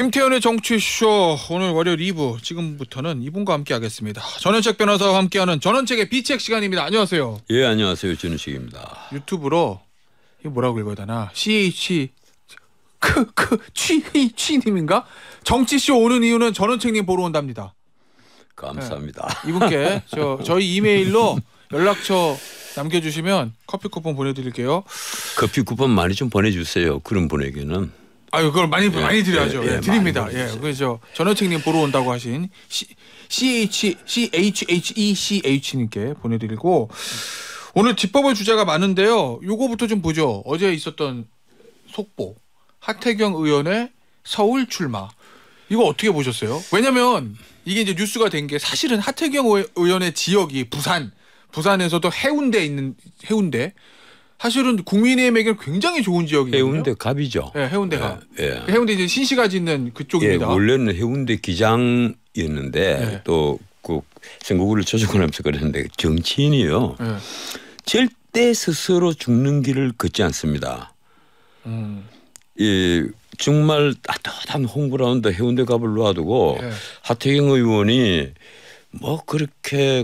김태현의 정치쇼 오늘 월요일 2부 지금부터는 이분과 함께 하겠습니다. 전원책 변호사와 함께하는 전원책의 비책 시간입니다. 안녕하세요. 예, 안녕하세요. 전원책입니다. 유튜브로 이거 뭐라고 읽어야 되나? 취님인가? 정치쇼 오는 이유는 전원책님 보러 온답니다. 감사합니다. 네. 이분께 저희 이메일로 연락처 남겨주시면 커피 쿠폰 보내드릴게요. 커피 쿠폰 많이 좀 보내주세요. 그런 분에게는. 아유, 그걸 많이 드려야죠. 예, 드립니다. 예, 그래서 전원책님 보러 온다고 하신 CHECH님께 보내드리고 오늘 짚어볼 주제가 많은데요. 요거부터 좀 보죠. 어제 있었던 속보 하태경 의원의 서울 출마. 이거 어떻게 보셨어요? 왜냐면 이게 이제 뉴스가 된 게 사실은 하태경 의원의 지역이 부산에서도 해운대. 사실은 국민의힘에게는 굉장히 좋은 지역이거든요. 해운대 갑이죠. 네, 해운대가. 예. 해운대 이제 신시가 짓는 그쪽입니다. 예, 원래는 해운대 기장이었는데 네. 또 그 선거구를 조정하면서 그랬는데 정치인이요. 네. 절대 스스로 죽는 길을 걷지 않습니다. 예, 정말 따뜻한 홈그라운드 해운대 갑을 놓아두고 네. 하태경 의원이 뭐 그렇게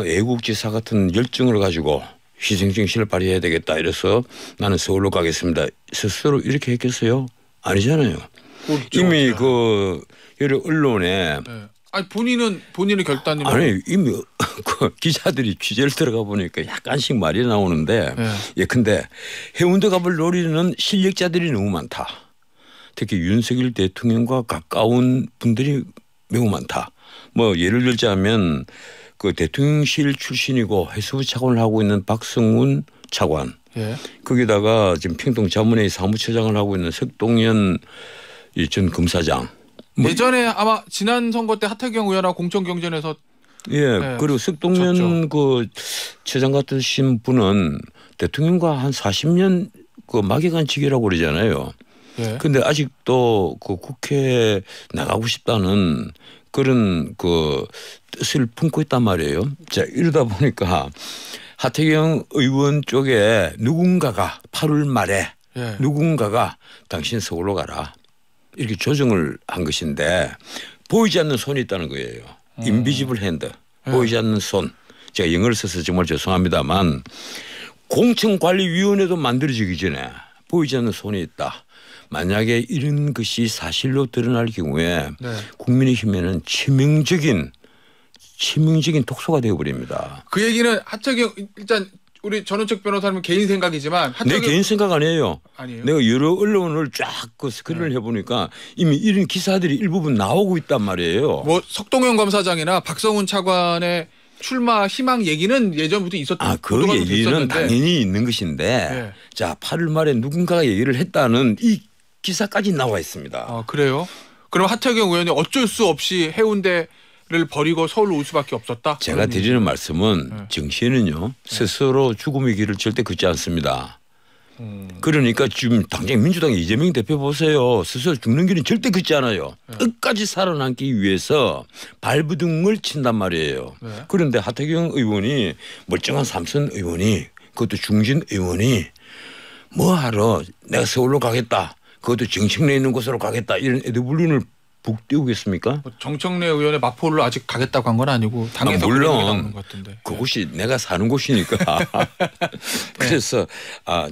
애국지사 같은 열정을 가지고 희생정신을 발휘해야 되겠다 이래서 나는 서울로 가겠습니다. 스스로 이렇게 했겠어요? 아니잖아요. 그렇죠. 이미 그 여러 언론에 네. 아니 본인의 결단이 아니 이미 그 기자들이 취재를 들어가 보니까 약간씩 말이 나오는데 네. 예컨대 해운대 갑을 노리는 실력자들이 너무 많다. 특히 윤석열 대통령과 가까운 분들이 매우 많다. 뭐 예를 들자면 그 대통령실 출신이고 해수부 차관을 하고 있는 박성훈 차관. 예. 거기다가 지금 평동 자문회의 사무처장을 하고 있는 석동현 전 검사장. 예전에 아마 지난 선거 때 하태경 의원하고 공천 경쟁에서 예. 그리고 석동현 졌죠. 그 처장 같으신 분은 대통령과 한 40년 그 막연간직이라고 그러잖아요. 예. 근데 아직도 그 국회에 나가고 싶다는 그런 그 뜻을 품고 있단 말이에요. 자, 이러다 보니까 하태경 의원 쪽에 누군가가 8월 말에 예. 누군가가 당신 서울로 가라. 이렇게 조정을 한 것인데 보이지 않는 손이 있다는 거예요. 인비지블 핸드. 보이지 않는 손. 제가 영어를 써서 정말 죄송합니다만 공천관리위원회도 만들어지기 전에 보이지 않는 손이 있다. 만약에 이런 것이 사실로 드러날 경우에 네. 국민의힘에는 치명적인 독소가 되어버립니다. 그 얘기는 하태경 일단 우리 전원책 변호사님 개인 생각이지만 내 개인 생각 아니에요. 아니에요? 내가 여러 언론을 쫙 그 스크린을 해보니까 이미 이런 기사들이 일부분 나오고 있단 말이에요. 뭐 석동현 검사장이나 박성훈 차관의 출마 희망 얘기는 예전부터 있었던 그 얘기는 됐었는데. 당연히 있는 것인데 네. 자 8월 말에 누군가가 얘기를 했다는 이 기사까지 나와 있습니다. 아, 그래요? 그럼 하태경 의원이 어쩔 수 없이 해운대를 버리고 서울로 올 수밖에 없었다? 제가 드리는 말씀은 네. 정치인은요 스스로 죽음의 길을 절대 걷지 않습니다. 그러니까 지금 당장 민주당의 이재명 대표 보세요. 스스로 죽는 길은 절대 걷지 않아요. 네. 끝까지 살아남기 위해서 발부둥을 친단 말이에요. 네. 그런데 하태경 의원이 멀쩡한 삼선 의원이 그것도 중진 의원이 뭐하러 내가 서울로 가겠다. 그것도 정청래에 있는 곳으로 가겠다. 이런 에드블린을 북 띄우겠습니까? 뭐 정청래 의원의 마포로 아직 가겠다고 한 건 아니고 당에서 물론 나오는 것 같은데. 그곳이 내가 사는 곳이니까. 그래서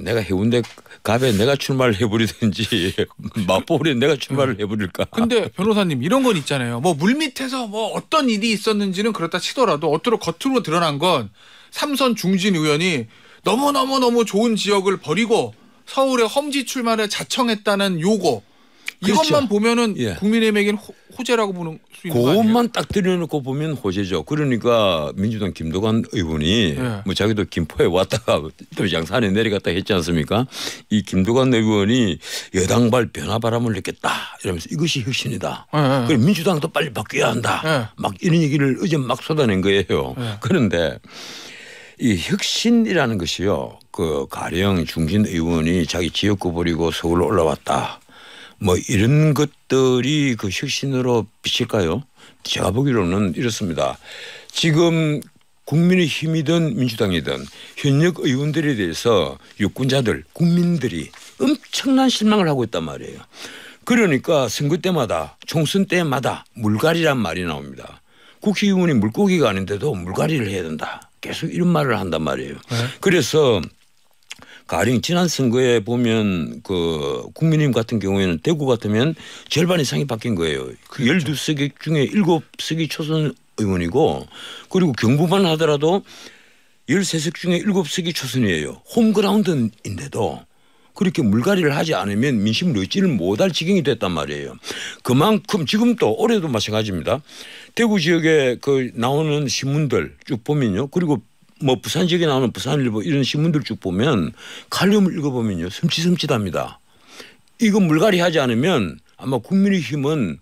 내가 해운대 갑에 내가 출마를 해버리든지 마포에 내가 출마를 해버릴까. 근데 변호사님 이런 건 있잖아요. 뭐 물밑에서 뭐 어떤 일이 있었는지는 그렇다 치더라도 겉으로 드러난 건 삼선 중진 의원이 너무 좋은 지역을 버리고 서울에 험지 출마를 자청했다는 요거. 그렇죠. 이것만 보면은 예. 국민의힘에게는 호재라고 보는 수 있는 거 아니에요? 그것만 딱 들여놓고 보면 호재죠. 그러니까 민주당 김도관 의원이 예. 뭐 자기도 김포에 왔다가 또 양산에 내려갔다 했지 않습니까? 이 김도관 의원이 여당발 변화바람을 느꼈다 이러면서 이것이 혁신이다. 예, 예. 그럼 민주당도 빨리 바뀌어야 한다. 예. 막 이런 얘기를 어제 막 쏟아낸 거예요. 예. 그런데 이 혁신이라는 것이요. 그 가령 중진 의원이 자기 지역구 버리고 서울로 올라왔다. 뭐 이런 것들이 그 혁신으로 비칠까요? 제가 보기로는 이렇습니다. 지금 국민의힘이든 민주당이든 현역 의원들에 대해서 유권자들 국민들이 엄청난 실망을 하고 있단 말이에요. 그러니까 선거 때마다 총선 때마다 물갈이란 말이 나옵니다. 국회의원이 물고기가 아닌데도 물갈이를 해야 된다. 계속 이런 말을 한단 말이에요. 네. 그래서 가령 지난 선거에 보면 그 국민의힘 같은 경우에는 대구 같으면 절반 이상이 바뀐 거예요. 그 12석 중에 7석이 초선 의원이고 그리고 경부만 하더라도 13석 중에 7석이 초선이에요. 홈그라운드인데도 그렇게 물갈이를 하지 않으면 민심을 얻지를 못할 지경이 됐단 말이에요. 그만큼 지금도 올해도 마찬가지입니다. 대구 지역에 그 나오는 신문들 쭉 보면요. 그리고 뭐 부산 지역에 나오는 부산일보 이런 신문들 쭉 보면 칼럼을 읽어보면요. 섬찟섬찟합니다. 이거 물갈이 하지 않으면 아마 국민의힘은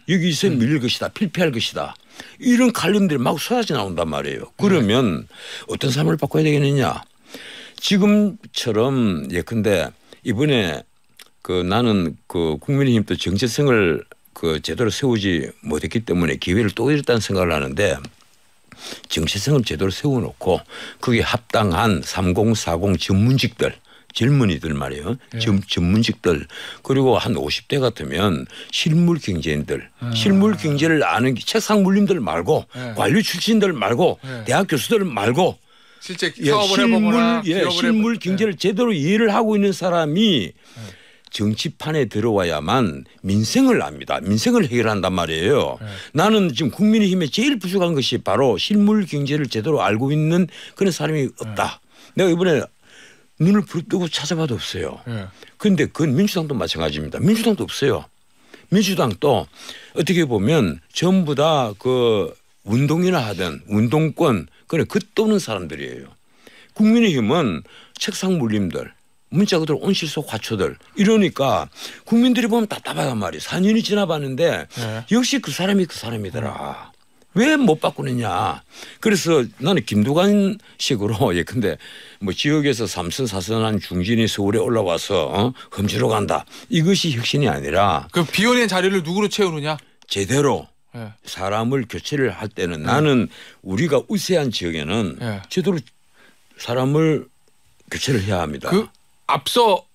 여기서 밀릴 것이다. 필패할 것이다. 이런 칼럼들이 막 쏟아져 나온단 말이에요. 그러면 어떤 삶을 바꿔야 되겠느냐. 지금처럼 예컨대 이번에 그 나는 그 국민의힘 또 정체성을 그 제대로 세우지 못했기 때문에 기회를 또 잃었다는 생각을 하는데 정체성을 제대로 세워놓고 거기에 합당한 3040 전문직들 젊은이들 말이에요. 네. 전문직들 그리고 한 50대 같으면 실물 경제인들 실물 경제를 아는 책상 물림들 말고 관료 출신들 말고 대학 교수들 말고 실제 사업을 해보거나 실물 경제를 제대로 이해를 하고 있는 사람이 정치판에 들어와야만 민생을 압니다. 민생을 해결한단 말이에요. 나는 지금 국민의힘에 제일 부족한 것이 바로 실물 경제를 제대로 알고 있는 그런 사람이 없다. 내가 이번에 눈을 부릅뜨고 찾아봐도 없어요. 그런데 그건 민주당도 마찬가지입니다. 민주당도 없어요. 민주당도 어떻게 보면 전부 다 그 운동이나 하든 운동권 그래 겉도는 사람들이에요. 국민의힘은 책상 물림들 문자 그대로 온실속 화초들 이러니까 국민들이 보면 답답하단 말이에요. 4년이 지나봤는데 역시 그 사람이 그 사람이더라. 왜 못 바꾸느냐. 그래서 나는 김두관 식으로 예컨대 뭐 지역에서 3선 4선한 중진이 서울에 올라와서 험지로 간다. 이것이 혁신이 아니라 그 비어낸 자리를 누구로 채우느냐. 제대로 사람을 교체를 할 때는 나는 우리가 우세한 지역에는 제대로 사람을 교체를 해야 합니다. 그 앞서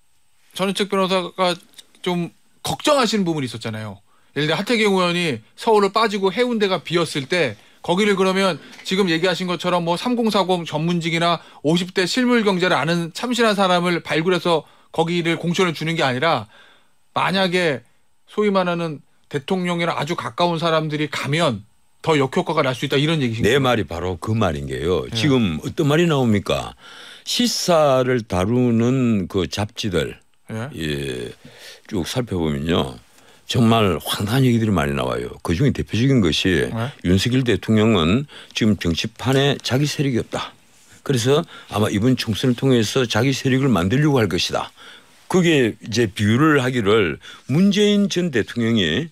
전현책 변호사가 좀 걱정하시는 부분이 있었잖아요. 예를 들어 하태경 의원이 서울을 빠지고 해운대가 비었을 때 거기를 그러면 지금 얘기하신 것처럼 뭐 3040 전문직이나 50대 실물 경제를 아는 참신한 사람을 발굴해서 거기를 공천을 주는 게 아니라 만약에 소위 말하는 대통령이랑 아주 가까운 사람들이 가면 더 역효과가 날 수 있다 이런 얘기신가요? 내 말이 바로 그 말인 게요. 지금 어떤 말이 나옵니까? 시사를 다루는 그 잡지들 쭉 살펴보면요. 정말 황당한 얘기들이 많이 나와요. 그중에 대표적인 것이 윤석열 대통령은 지금 정치판에 자기 세력이 없다. 그래서 아마 이번 총선을 통해서 자기 세력을 만들려고 할 것이다. 그게 이제 비유를 하기를 문재인 전 대통령이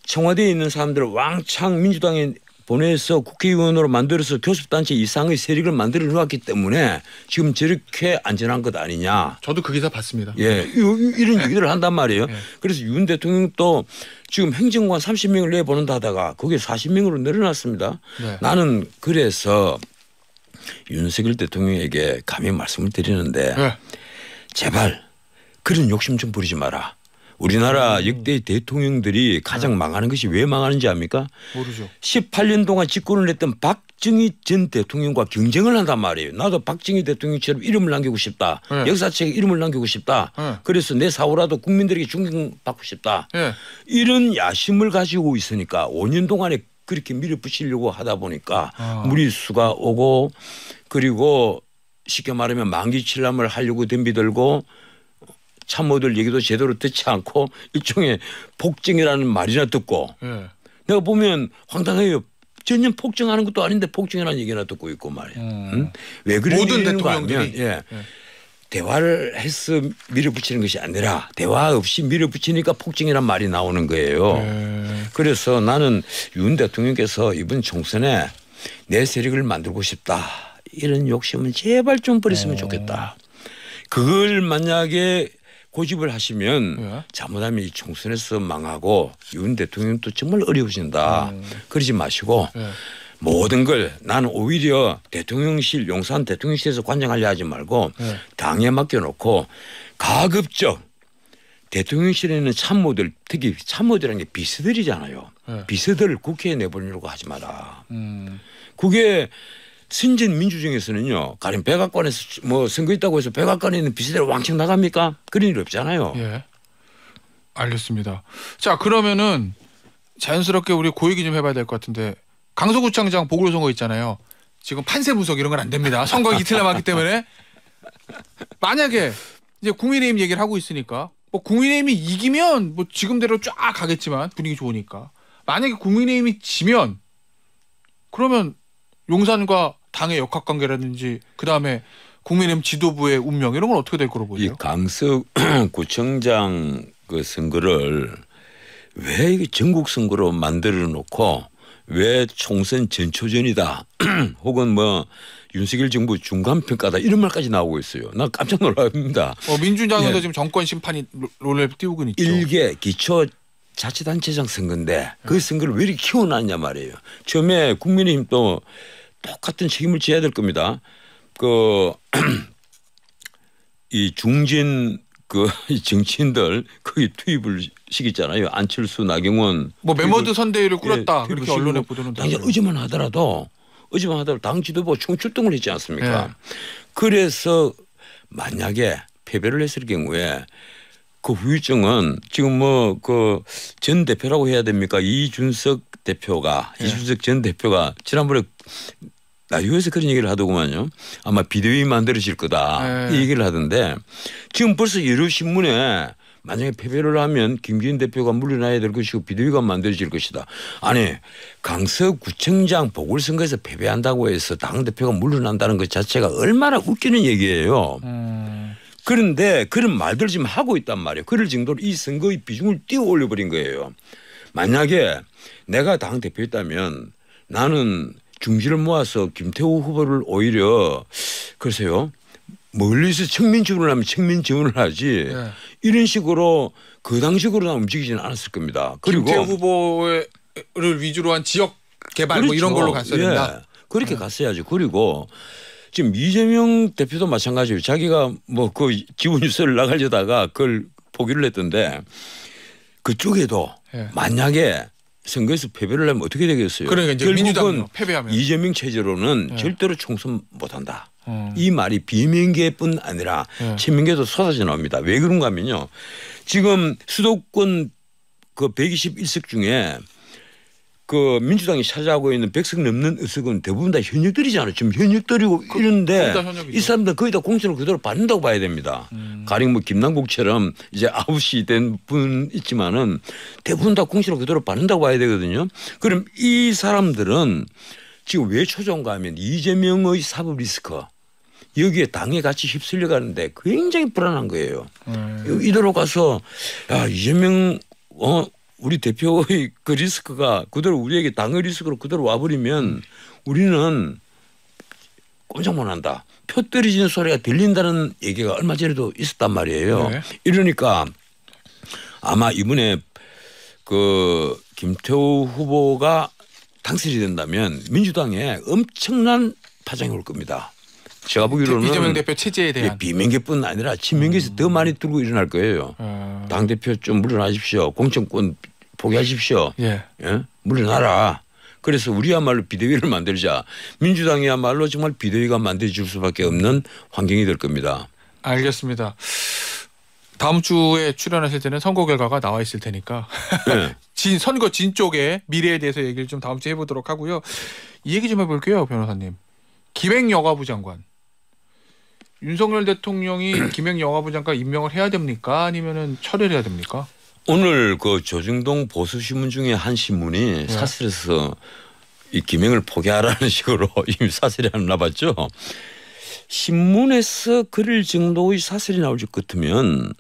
청와대에 있는 사람들을 왕창 민주당에 보내서 국회의원으로 만들어서 교섭단체 이상의 세력을 만들어 놓았기 때문에 지금 저렇게 안전한 것 아니냐. 저도 그 기사 봤습니다. 예, 이런 얘기를 한단 말이에요. 그래서 윤 대통령도 지금 행정관 30명을 내보낸다 하다가 그게 40명으로 늘어났습니다. 나는 그래서 윤석열 대통령에게 감히 말씀을 드리는데 제발 그런 욕심 좀 부리지 마라. 우리나라 역대 대통령들이 가장 망하는 것이 왜 망하는지 압니까? 모르죠. 18년 동안 집권을 했던 박정희 전 대통령과 경쟁을 한단 말이에요. 나도 박정희 대통령처럼 이름을 남기고 싶다. 역사책에 이름을 남기고 싶다. 그래서 내 사후라도 국민들에게 존경받고 싶다. 이런 야심을 가지고 있으니까 5년 동안에 그렇게 밀어붙이려고 하다 보니까 무리수가 오고 그리고 쉽게 말하면 만기칠람을 하려고 덤비들고 참모들 얘기도 제대로 듣지 않고 일종의 폭정이라는 말이나 듣고 내가 보면 황당해요. 전혀 폭정하는 것도 아닌데 폭정이라는 얘기나 듣고 있고 말이야. 왜 그런 모든 얘기가 하면 대화를 해서 밀어붙이는 것이 아니라 대화 없이 밀어붙이니까 폭정이란 말이 나오는 거예요. 그래서 나는 윤 대통령께서 이번 총선에 내 세력을 만들고 싶다. 이런 욕심은 제발 좀 버렸으면 좋겠다. 그걸 만약에 고집을 하시면 잘못하면 이 총선에서 망하고 윤 대통령도 정말 어려우신다. 그러지 마시고 모든 걸 나는 오히려 대통령실 용산 대통령실에서 관장하려 하지 말고 당에 맡겨놓고 가급적 대통령실에는 참모들, 특히 참모들이라는 게 비서들이잖아요. 네. 비서들을 국회에 내보내려고 하지 마라. 그게 선진 민주주의에서는요. 가령 백악관에서 뭐 선거 있다고 해서 백악관에 있는 비서들 왕창 나갑니까? 그런 일 없잖아요. 예. 알겠습니다. 자, 그러면은 자연스럽게 우리 그 얘기 좀 해봐야 될 것 같은데, 강서구청장 보궐선거 있잖아요. 지금 판세 분석 이런 건 안 됩니다. 선거 이틀 남았기 때문에. 만약에 이제 국민의힘 얘기를 하고 있으니까 뭐 국민의힘이 이기면 뭐 지금대로 쫙 가겠지만 분위기 좋으니까, 만약에 국민의힘이 지면 그러면 용산과 당의 역학관계라든지 그다음에 국민의힘 지도부의 운명 이런 건 어떻게 될 거로 이 보세요? 강서구청장 그 선거를 왜 이게 전국 선거로 만들어 놓고 왜 총선 전초전이다 혹은 뭐 윤석열 정부 중간평가다 이런 말까지 나오고 있어요. 나 깜짝 놀랍니다. 민주당에서 예. 지금 정권 심판이 롤을 띄우고 있죠. 일개 기초 자치단체장 선거인데 그 선거를 왜 이렇게 키워놨냐 말이에요. 처음에 국민의힘도 똑같은 책임을 져야 될 겁니다. 이 중진 그 정치인들 거기 투입을 시켰잖아요. 안철수, 나경원. 뭐 메머드 선대위를 꾸렸다. 예, 이렇게 언론에 보도는 당시 됐어요. 의지만 하더라도 당 지도부 총출동을 했지 않습니까? 예. 그래서 만약에 패배를 했을 경우에 그 후유증은 지금 뭐 그 전 대표라고 해야 됩니까? 이준석 전 대표가 지난번에 라디오에서 그런 얘기를 하더구만요. 아마 비대위 만들어질 거다. 이 얘기를 하던데 지금 벌써 여러 신문에 만약에 패배를 하면 김기현 대표가 물러나야 될 것이고 비대위가 만들어질 것이다. 아니 강서구청장 보궐선거에서 패배한다고 해서 당대표가 물러난다는 것 자체가 얼마나 웃기는 얘기예요. 그런데 그런 말들 지금 하고 있단 말이에요. 그럴 정도로 이 선거의 비중을 띄워 올려버린 거예요. 만약에 내가 당대표였다면 나는 중지를 모아서 김태우 후보를 오히려 글쎄요. 멀리서 청민 지원을 하면 청민 지원을 하지 네. 이런 식으로 그 당식으로 움직이지는 않았을 겁니다. 그리고 김태우 후보를 위주로 한 지역 개발 뭐 이런 걸로 갔어야 된다. 그렇게 갔어야죠. 그리고 지금 이재명 대표도 마찬가지예요. 자기가 뭐 그 지원 유세를 나가려다가 그걸 포기를 했던데 그쪽에도 만약에 선거에서 패배를 하면 어떻게 되겠어요? 그러니까 이제 민주당은 패배하면 이재명 체제로는 절대로 총선 못한다. 이 말이 비명계뿐 아니라 친명계도 쏟아져 나옵니다. 왜 그런가 하면요. 지금 수도권 그 121석 중에 그 민주당이 차지하고 있는 100석 넘는 의석은 대부분 다 현역들이잖아요. 지금 현역들이고 이런데 이 사람들 거의 다 공천을 그대로 받는다고 봐야 됩니다. 가령 뭐 김남국처럼 이제 9시 된 분 있지만은 대부분 다 공천을 그대로 받는다고 봐야 되거든요. 그럼 이 사람들은 지금 왜 초조한가 하면 이재명의 사법 리스크 여기에 당에 같이 휩쓸려 가는데 굉장히 불안한 거예요. 이대로 가서 야 이재명 우리 대표의 그 리스크가 그대로 우리에게 당의 리스크로 그대로 와버리면 우리는 꼼짝 못한다. 표 떨어지는 소리가 들린다는 얘기가 얼마 전에도 있었단 말이에요. 네. 이러니까 아마 이번에 그 김태우 후보가 당선이 된다면 민주당에 엄청난 파장이 올 겁니다. 제가 보기로는 이재명 대표 체제에 대한 비명계뿐 아니라 친명계에서 더 많이 들고 일어날 거예요. 당대표 좀 물러나십시오. 공천권 포기하십시오. 예? 물러나라. 그래서 우리야말로 비대위를 만들자. 민주당이야말로 정말 비대위가 만들어질 수밖에 없는 환경이 될 겁니다. 알겠습니다. 다음 주에 출연하실 때는 선거 결과가 나와 있을 테니까 선거 진 쪽의 미래에 대해서 얘기를 좀 다음 주에 해보도록 하고요. 이 얘기 좀 해볼게요. 변호사님. 기획여가부 장관. 윤석열 대통령이 기획여가부 장관 임명을 해야 됩니까? 아니면은 철회를 해야 됩니까? 오늘 그 조중동 보수신문 중에 한 신문이 사설에서 이 기명을 포기하라는 식으로 이미 사설이 하나 나봤죠. 신문에서 그럴 정도의 사설이 나올 것 같으면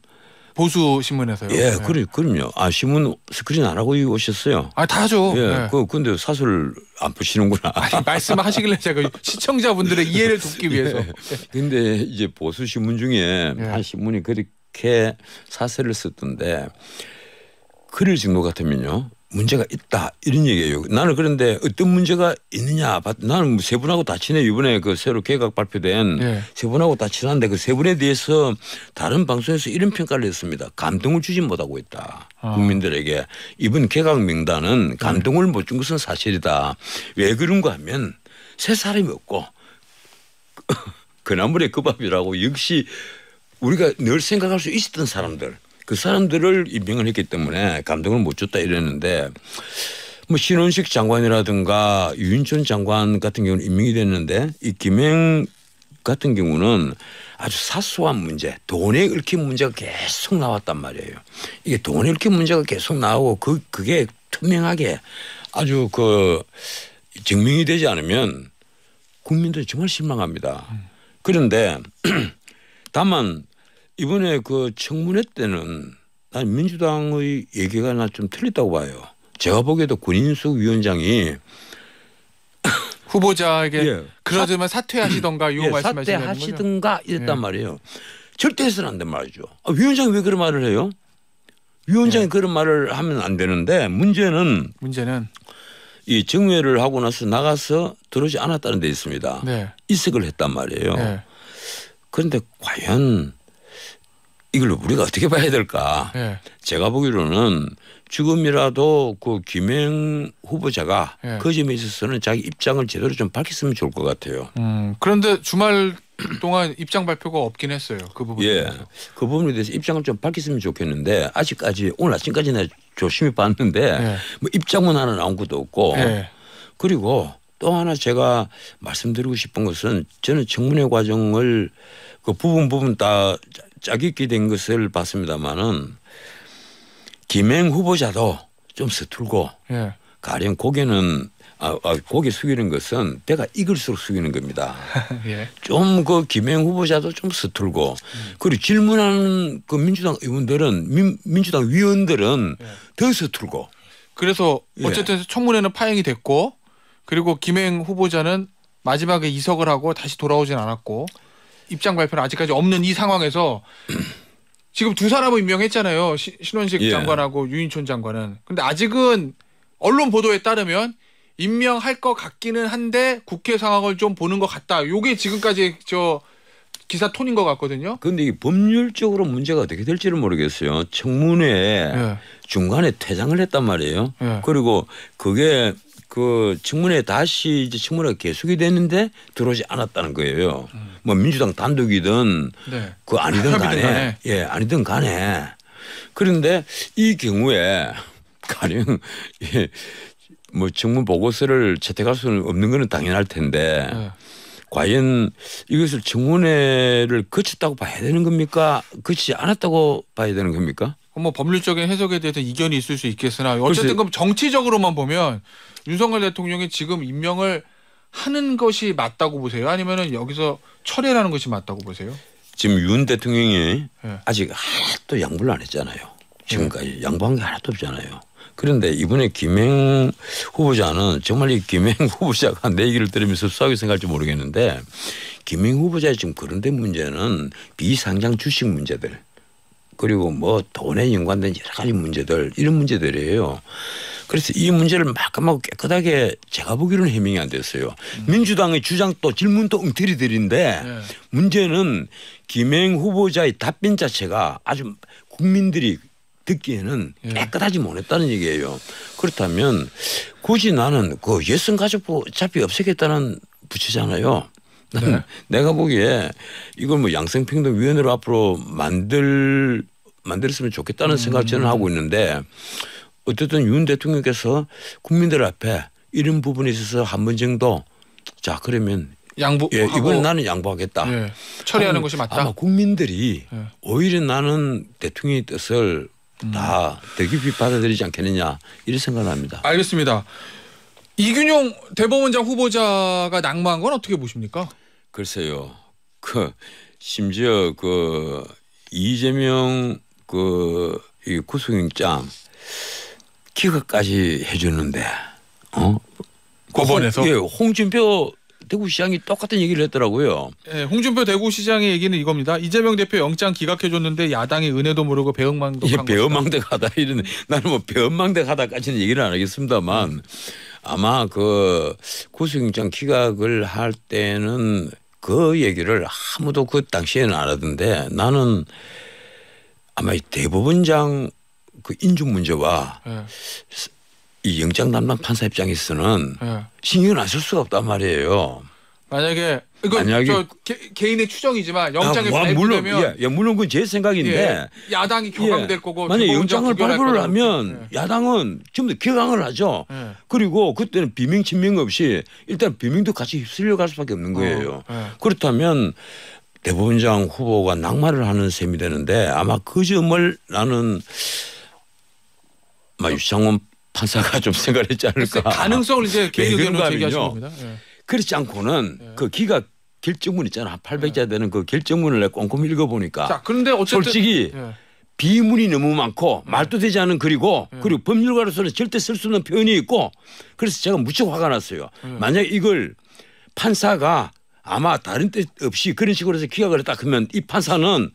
보수 신문에서요. 예, 그럼요. 신문 스크린 안 하고 오셨어요. 다 하죠. 예, 근데 사설 안 푸시는구나. 말씀하시길래 제가 시청자분들의 이해를 돕기 위해서. 근데 이제 보수 신문 중에 한 신문이 그렇게 사설을 썼던데 그럴 정도 같으면요. 문제가 있다 이런 얘기예요. 나는 그런데 어떤 문제가 있느냐. 나는 세 분하고 다 친해. 이번에 그 새로 개각 발표된 네. 세 분하고 다 친한데 그 세 분에 대해서 다른 방송에서 이런 평가를 했습니다. 감동을 주지 못하고 있다. 국민들에게. 이번 개각 명단은 감동을 못 준 것은 사실이다. 왜 그런가 하면 세 사람이 없고 그나물의 그 밥이라고 역시 우리가 늘 생각할 수 있었던 사람들. 그 사람들을 임명을 했기 때문에 감동을 못 줬다 이랬는데 뭐 신원식 장관이라든가 유인촌 장관 같은 경우는 임명이 됐는데 이 김행 같은 경우는 아주 사소한 문제, 돈에 얽힌 문제가 계속 나왔단 말이에요. 이게 돈에 얽힌 문제가 계속 나오고 그게 투명하게 아주 그 증명이 되지 않으면 국민들이 정말 실망합니다. 그런데 다만 이번에 그 청문회 때는 난 민주당의 얘기가 나 좀 틀렸다고 봐요. 제가 보기에도 권인숙 위원장이 후보자에게 그러지만 사퇴하시던가 이 말씀하시는 거죠? 사퇴하시던가 이랬단 말이에요. 절대 해서는 안 된 말이죠. 위원장이 왜 그런 말을 해요? 위원장이 그런 말을 하면 안 되는데 문제는 이 정회를 하고 나서 나가서 들어오지 않았다는 데 있습니다. 네. 이색을 했단 말이에요. 네. 그런데 과연 이걸 우리가 어떻게 봐야 될까? 네. 제가 보기로는 지금이라도 그 김행 후보자가 그 점에 있어서는 자기 입장을 제대로 좀 밝혔으면 좋을 것 같아요. 그런데 주말 동안 입장 발표가 없긴 했어요. 그 부분에 대해서. 그 부분에 대해서 입장을 좀 밝혔으면 좋겠는데 아직까지 오늘 아침까지 내가 조심히 봤는데 뭐 입장문 하나 나온 것도 없고 그리고 또 하나 제가 말씀드리고 싶은 것은 저는 청문회 과정을 그 부분 다 짜깁기 된 것을 봤습니다마는 김행 후보자도 좀 서툴고 가령 고개는 고개 숙이는 것은 배가 익을수록 숙이는 겁니다. 좀 그 김행 후보자도 좀 서툴고 그리고 질문하는 그 민주당 의원들은 민주당 위원들은 더 서툴고 그래서 어쨌든 청문회는 파행이 됐고 그리고 김행 후보자는 마지막에 이석을 하고 다시 돌아오진 않았고 입장 발표는 아직까지 없는 이 상황에서 지금 두 사람을 임명했잖아요. 신원식 장관하고 유인촌 장관은. 근데 아직은 언론 보도에 따르면 임명할 것 같기는 한데 국회 상황을 좀 보는 것 같다. 요게 지금까지 저 기사 톤인 것 같거든요. 그런데 이 법률적으로 문제가 어떻게 될지는 모르겠어요. 청문회에 중간에 퇴장을 했단 말이에요. 그리고 그게 그 청문회 다시 이제 청문회가 계속이 됐는데 들어오지 않았다는 거예요. 뭐 민주당 단독이든 그 아니든 간에 아니든 간에 그런데 이 경우에 가령 뭐 청문 보고서를 채택할 수는 없는 거는 당연할 텐데 과연 이것을 청문회를 거쳤다고 봐야 되는 겁니까? 거치지 않았다고 봐야 되는 겁니까? 뭐 법률적인 해석에 대해서 이견이 있을 수 있겠으나 어쨌든 그럼 정치적으로만 보면 윤석열 대통령이 지금 임명을 하는 것이 맞다고 보세요? 아니면은 여기서 철회라는 것이 맞다고 보세요? 지금 윤 대통령이 아직 하나도 양보를 안 했잖아요. 지금까지 양보한 게 하나도 없잖아요. 그런데 이번에 김행 후보자는 정말 이 김행 후보자가 내 얘기를 들으면서 수하게 생각할지 모르겠는데 김행 후보자의 지금 거론된 문제는 비상장 주식 문제들 그리고 뭐 돈에 연관된 여러 가지 문제들 이런 문제들이에요. 그래서 이 문제를 말끔하고 깨끗하게 제가 보기로는 해명이 안 됐어요. 민주당의 주장도 질문도 엉터리들인데 문제는 김행 후보자의 답변 자체가 아주 국민들이 듣기에는 깨끗하지 못했다는 얘기예요. 그렇다면 굳이 나는 그 여성가족부 어차피 없애겠다는 부처잖아요. 내가 보기에 이걸 뭐 양성평등위원회로 앞으로 만들었으면 좋겠다는 생각을 저는 하고 있는데 어쨌든 윤 대통령께서 국민들 앞에 이런 부분에 있어서 한 번 정도 자 그러면 이번에 나는 양보하겠다. 처리하는 것이 맞다. 아마 국민들이 오히려 나는 대통령의 뜻을 다 더 깊이 받아들이지 않겠느냐 이런 생각을 합니다. 알겠습니다. 이균용 대법원장 후보자가 낙마한 건 어떻게 보십니까? 글쎄요. 그 심지어 그 이재명 그 이 구속영장 기각까지 해주는데 법원에서 예, 홍준표 대구시장이 똑같은 얘기를 했더라고요. 네, 홍준표 대구시장의 얘기는 이겁니다. 이재명 대표 영장 기각해줬는데 야당이 은혜도 모르고 배은망덕한 이게 것이다. 배은망덕하다 이런 나는 뭐 배은망덕하다까지는 얘기를 안 하겠습니다만 아마 그 구속영장 기각을 할 때는 그 얘기를 아무도 그 당시에는 안 하던데 나는 아마 이 대법원장 그 인준 문제와 네. 이 영장 담당 판사 입장에서는 네. 신경을 안 쓸 수가 없단 말이에요. 만약에 이건 저 개인의 추정이지만 영장이 발부되면 물론 그건 제 생각인데 야당이 격앙될 거고 만약 영장을 발부를 하면 네. 야당은 전부 다 격앙을 하죠. 네. 그리고 그때는 비명 친명 없이 일단 비명도 같이 휩쓸려 갈 수밖에 없는 거예요. 네. 그렇다면 대법원장 후보가 낙마를 하는 셈이 되는데 아마 그 점을 나는 유창원 판사가 좀 생각했지 않을까. 가능성을 이제 개인 의견으로 제기하신 그런가 겁니다. 네. 그렇지 않고는 그 기각 결정문 있잖아. 800자 되는 그 결정문을 내가 꼼꼼히 읽어보니까 자, 그런데 어쨌든 솔직히 비문이 너무 많고 말도 되지 않은 그리고 법률가로서는 절대 쓸 수 없는 표현이 있고 그래서 제가 무척 화가 났어요. 만약 이걸 판사가 아마 다른 뜻 없이 그런 식으로 해서 기각을 했다 그러면 이 판사는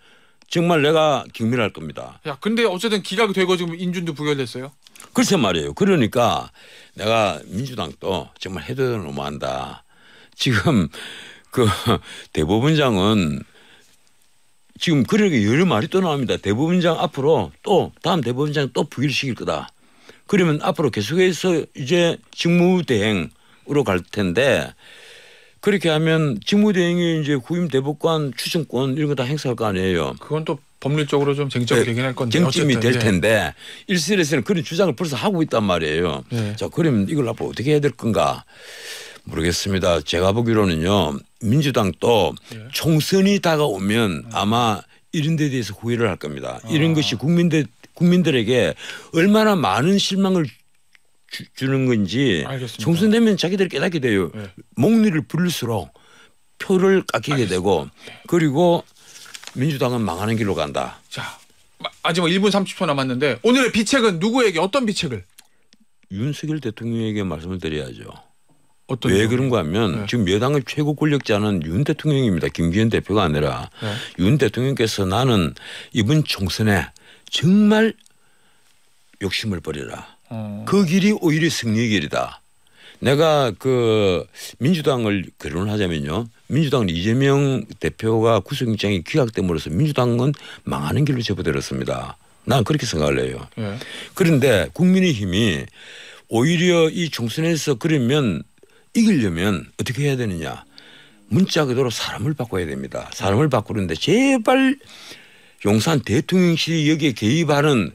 정말 내가 경멸할 겁니다. 야, 근데 어쨌든 기각이 되고 지금 인준도 부결됐어요. 글쎄 말이에요. 그러니까 내가 민주당도 정말 해도 너무한다. 지금 그 대법원장은 지금 그렇게 여러 말이 또 나옵니다. 대법원장 앞으로 또 다음 대법원장 또 부결시킬 거다. 그러면 앞으로 계속해서 이제 직무대행으로 갈 텐데 그렇게 하면 직무대행이 이제 후임 대법관 추천권 이런 거 다 행사할 거 아니에요. 그건 또 법률적으로 좀 쟁점이 되긴 할 건데. 쟁점이 될 텐데 일선에서는 그런 주장을 벌써 하고 있단 말이에요. 네. 자, 그러면 이걸 앞으로 어떻게 해야 될 건가 모르겠습니다. 제가 보기로는요. 민주당도 총선이 다가오면 아마 이런 데 대해서 후회를 할 겁니다. 이런 것이 국민들에게 얼마나 많은 실망을 주는 건지 알겠습니다. 총선 되면 자기들이 깨닫게 돼요. 네. 목리를 부를수록 표를 깎이게 되고 그리고 민주당은 망하는 길로 간다. 자, 마지막 1분 30초 남았는데 오늘의 비책은 누구에게 어떤 비책을? 윤석열 대통령에게 말씀을 드려야죠. 어떤 왜 그런가 하면 지금 여당의 최고 권력자는 윤 대통령입니다. 김기현 대표가 아니라 윤 대통령께서 나는 이번 총선에 정말 욕심을 버려라. 그 길이 오히려 승리의 길이다. 내가 그 민주당을 거론하자면요. 민주당은 이재명 대표가 구속영장이 기각됨으로써 민주당은 망하는 길로 접어들었습니다. 난 그렇게 생각을 해요. 그런데 국민의힘이 오히려 이 총선에서 그러면 이기려면 어떻게 해야 되느냐. 문자 그대로 사람을 바꿔야 됩니다. 사람을 바꾸는데 제발 용산 대통령실이 여기에 개입하는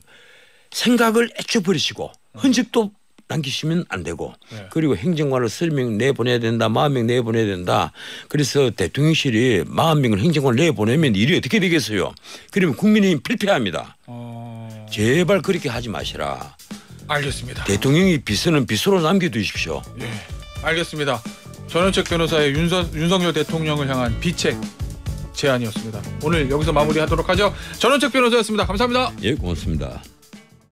생각을 애초 버리시고 흔적도 남기시면 안 되고 그리고 행정관을 30명 내보내야 된다. 40명 내보내야 된다. 그래서 대통령실이 40명을 행정관을 내보내면 일이 어떻게 되겠어요. 그러면 국민의힘 필패합니다. 제발 그렇게 하지 마시라. 알겠습니다. 대통령이 비서는 비서로 남겨두십시오. 예, 알겠습니다. 전원책 변호사의 윤석열 대통령을 향한 비책 제안이었습니다. 오늘 여기서 마무리하도록 하죠. 전원책 변호사였습니다. 감사합니다. 예, 고맙습니다.